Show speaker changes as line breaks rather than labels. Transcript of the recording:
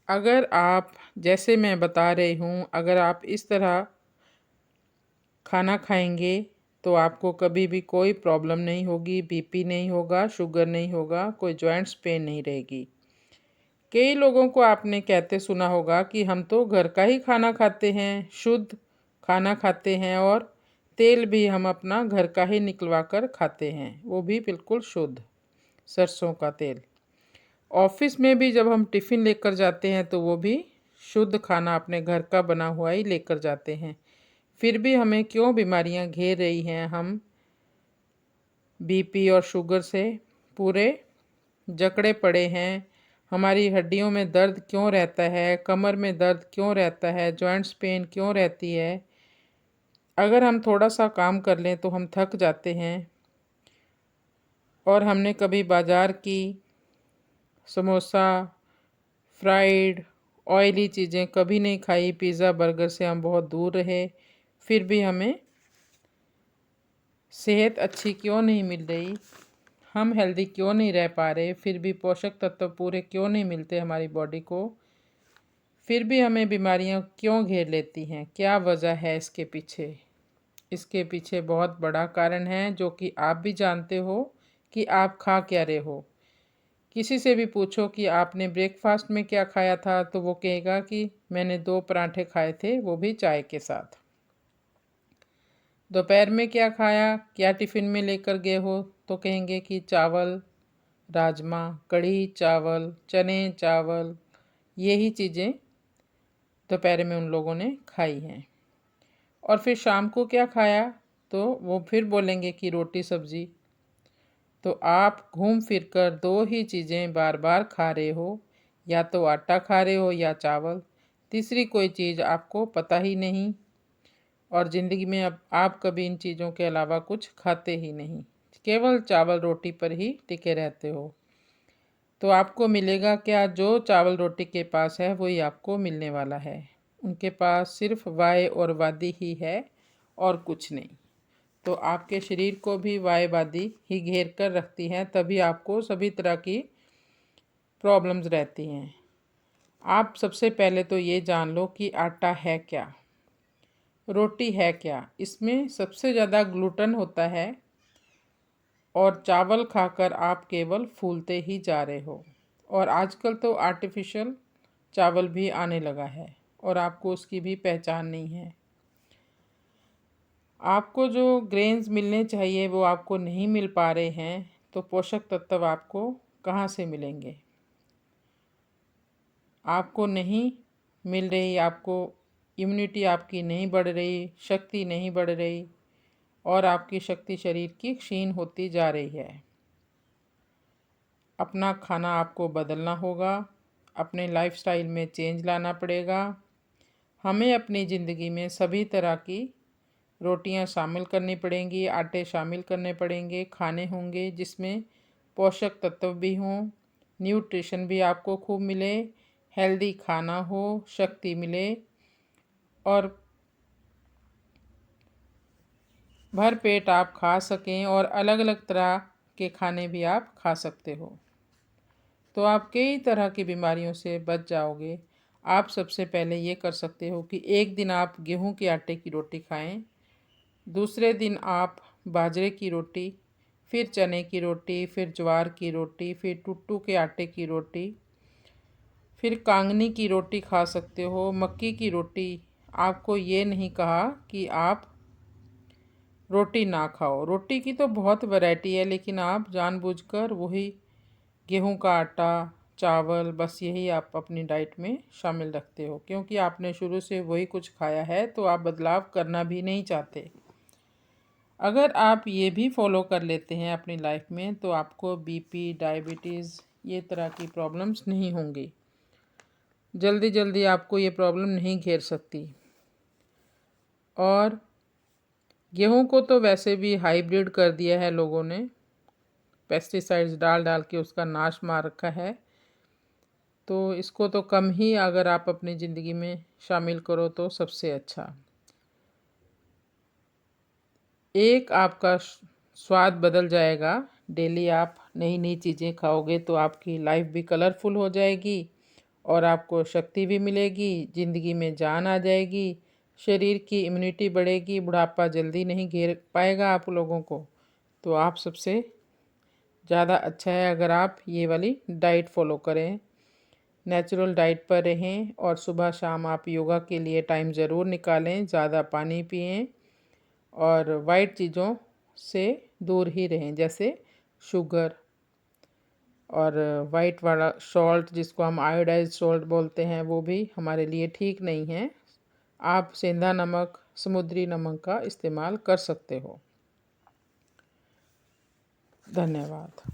अगर आप जैसे मैं बता रही हूँ, अगर आप इस तरह खाना खाएंगे तो आपको कभी भी कोई प्रॉब्लम नहीं होगी, बीपी नहीं होगा, शुगर नहीं होगा, कोई जॉइंट्स पेन नहीं रहेगी। कई लोगों को आपने कहते सुना होगा कि हम तो घर का ही खाना खाते हैं, शुद्ध खाना खाते हैं और तेल भी हम अपना घर का ही निकलवा कर खाते हैं, वो भी बिल्कुल शुद्ध सरसों का तेल। ऑफिस में भी जब हम टिफ़िन लेकर जाते हैं तो वो भी शुद्ध खाना अपने घर का बना हुआ ही लेकर जाते हैं। फिर भी हमें क्यों बीमारियां घेर रही हैं? हम बीपी और शुगर से पूरे जकड़े पड़े हैं। हमारी हड्डियों में दर्द क्यों रहता है, कमर में दर्द क्यों रहता है, जॉइंट्स पेन क्यों रहती है? अगर हम थोड़ा सा काम कर लें तो हम थक जाते हैं। और हमने कभी बाज़ार की समोसा, फ्राइड, ऑयली चीज़ें कभी नहीं खाई, पिज़्ज़ा बर्गर से हम बहुत दूर रहे। फिर भी हमें सेहत अच्छी क्यों नहीं मिल रही, हम हेल्दी क्यों नहीं रह पा रहे, फिर भी पोषक तत्व पूरे क्यों नहीं मिलते हमारी बॉडी को, फिर भी हमें बीमारियां क्यों घेर लेती हैं? क्या वजह है इसके पीछे? इसके पीछे बहुत बड़ा कारण है जो कि आप भी जानते हो कि आप खा क्या रहे हो। किसी से भी पूछो कि आपने ब्रेकफास्ट में क्या खाया था तो वो कहेगा कि मैंने 2 पराठे खाए थे, वो भी चाय के साथ। दोपहर में क्या खाया, क्या टिफ़िन में लेकर गए हो, तो कहेंगे कि चावल, राजमा, कढ़ी चावल, चने चावल, यही चीज़ें दोपहर में उन लोगों ने खाई हैं। और फिर शाम को क्या खाया, तो वो फिर बोलेंगे कि रोटी सब्ज़ी। तो आप घूम फिर कर दो ही चीज़ें बार बार खा रहे हो, या तो आटा खा रहे हो या चावल। तीसरी कोई चीज़ आपको पता ही नहीं, और ज़िंदगी में अब आप कभी इन चीज़ों के अलावा कुछ खाते ही नहीं, केवल चावल रोटी पर ही टिके रहते हो। तो आपको मिलेगा क्या? जो चावल रोटी के पास है वही आपको मिलने वाला है। उनके पास सिर्फ वाय और वादी ही है और कुछ नहीं। तो आपके शरीर को भी वायवादी ही घेर कर रखती हैं, तभी आपको सभी तरह की प्रॉब्लम्स रहती हैं। आप सबसे पहले तो ये जान लो कि आटा है क्या, रोटी है क्या। इसमें सबसे ज़्यादा ग्लूटन होता है और चावल खाकर आप केवल फूलते ही जा रहे हो। और आजकल तो आर्टिफिशियल चावल भी आने लगा है और आपको उसकी भी पहचान नहीं है। आपको जो ग्रेन्स मिलने चाहिए वो आपको नहीं मिल पा रहे हैं, तो पोषक तत्व आपको कहाँ से मिलेंगे? आपको नहीं मिल रही, आपको इम्यूनिटी आपकी नहीं बढ़ रही, शक्ति नहीं बढ़ रही और आपकी शक्ति शरीर की क्षीण होती जा रही है। अपना खाना आपको बदलना होगा, अपने लाइफस्टाइल में चेंज लाना पड़ेगा। हमें अपनी ज़िंदगी में सभी तरह की रोटियां शामिल करनी पड़ेंगी, आटे शामिल करने पड़ेंगे, खाने होंगे जिसमें पोषक तत्व भी हों, न्यूट्रिशन भी आपको खूब मिले, हेल्दी खाना हो, शक्ति मिले और भर पेट आप खा सकें और अलग अलग तरह के खाने भी आप खा सकते हो। तो आप कई तरह की बीमारियों से बच जाओगे। आप सबसे पहले ये कर सकते हो कि एक दिन आप गेहूं के आटे की रोटी खाएं, दूसरे दिन आप बाजरे की रोटी, फिर चने की रोटी, फिर ज्वार की रोटी, फिर टुट्टू के आटे की रोटी, फिर कांगनी की रोटी खा सकते हो, मक्की की रोटी। आपको ये नहीं कहा कि आप रोटी ना खाओ, रोटी की तो बहुत वैरायटी है, लेकिन आप जानबूझकर वही गेहूं का आटा, चावल, बस यही आप अपनी डाइट में शामिल रखते हो क्योंकि आपने शुरू से वही कुछ खाया है, तो आप बदलाव करना भी नहीं चाहते। अगर आप ये भी फॉलो कर लेते हैं अपनी लाइफ में तो आपको बीपी, डायबिटीज़ ये तरह की प्रॉब्लम्स नहीं होंगी। जल्दी जल्दी आपको ये प्रॉब्लम नहीं घेर सकती। और गेहूं को तो वैसे भी हाइब्रिड कर दिया है लोगों ने, पेस्टिसाइड्स डाल डाल के उसका नाश मार रखा है। तो इसको तो कम ही अगर आप अपनी ज़िंदगी में शामिल करो तो सबसे अच्छा। एक आपका स्वाद बदल जाएगा। डेली आप नई नई चीज़ें खाओगे तो आपकी लाइफ भी कलरफुल हो जाएगी और आपको शक्ति भी मिलेगी, ज़िंदगी में जान आ जाएगी, शरीर की इम्यूनिटी बढ़ेगी, बुढ़ापा जल्दी नहीं घेर पाएगा आप लोगों को। तो आप सबसे ज़्यादा अच्छा है अगर आप ये वाली डाइट फॉलो करें, नेचुरल डाइट पर रहें और सुबह शाम आप योगा के लिए टाइम ज़रूर निकालें, ज़्यादा पानी पिएं और वाइट चीज़ों से दूर ही रहें, जैसे शुगर और वाइट वाला सॉल्ट जिसको हम आयोडाइज्ड सॉल्ट बोलते हैं, वो भी हमारे लिए ठीक नहीं है। आप सेंधा नमक, समुद्री नमक का इस्तेमाल कर सकते हो। धन्यवाद।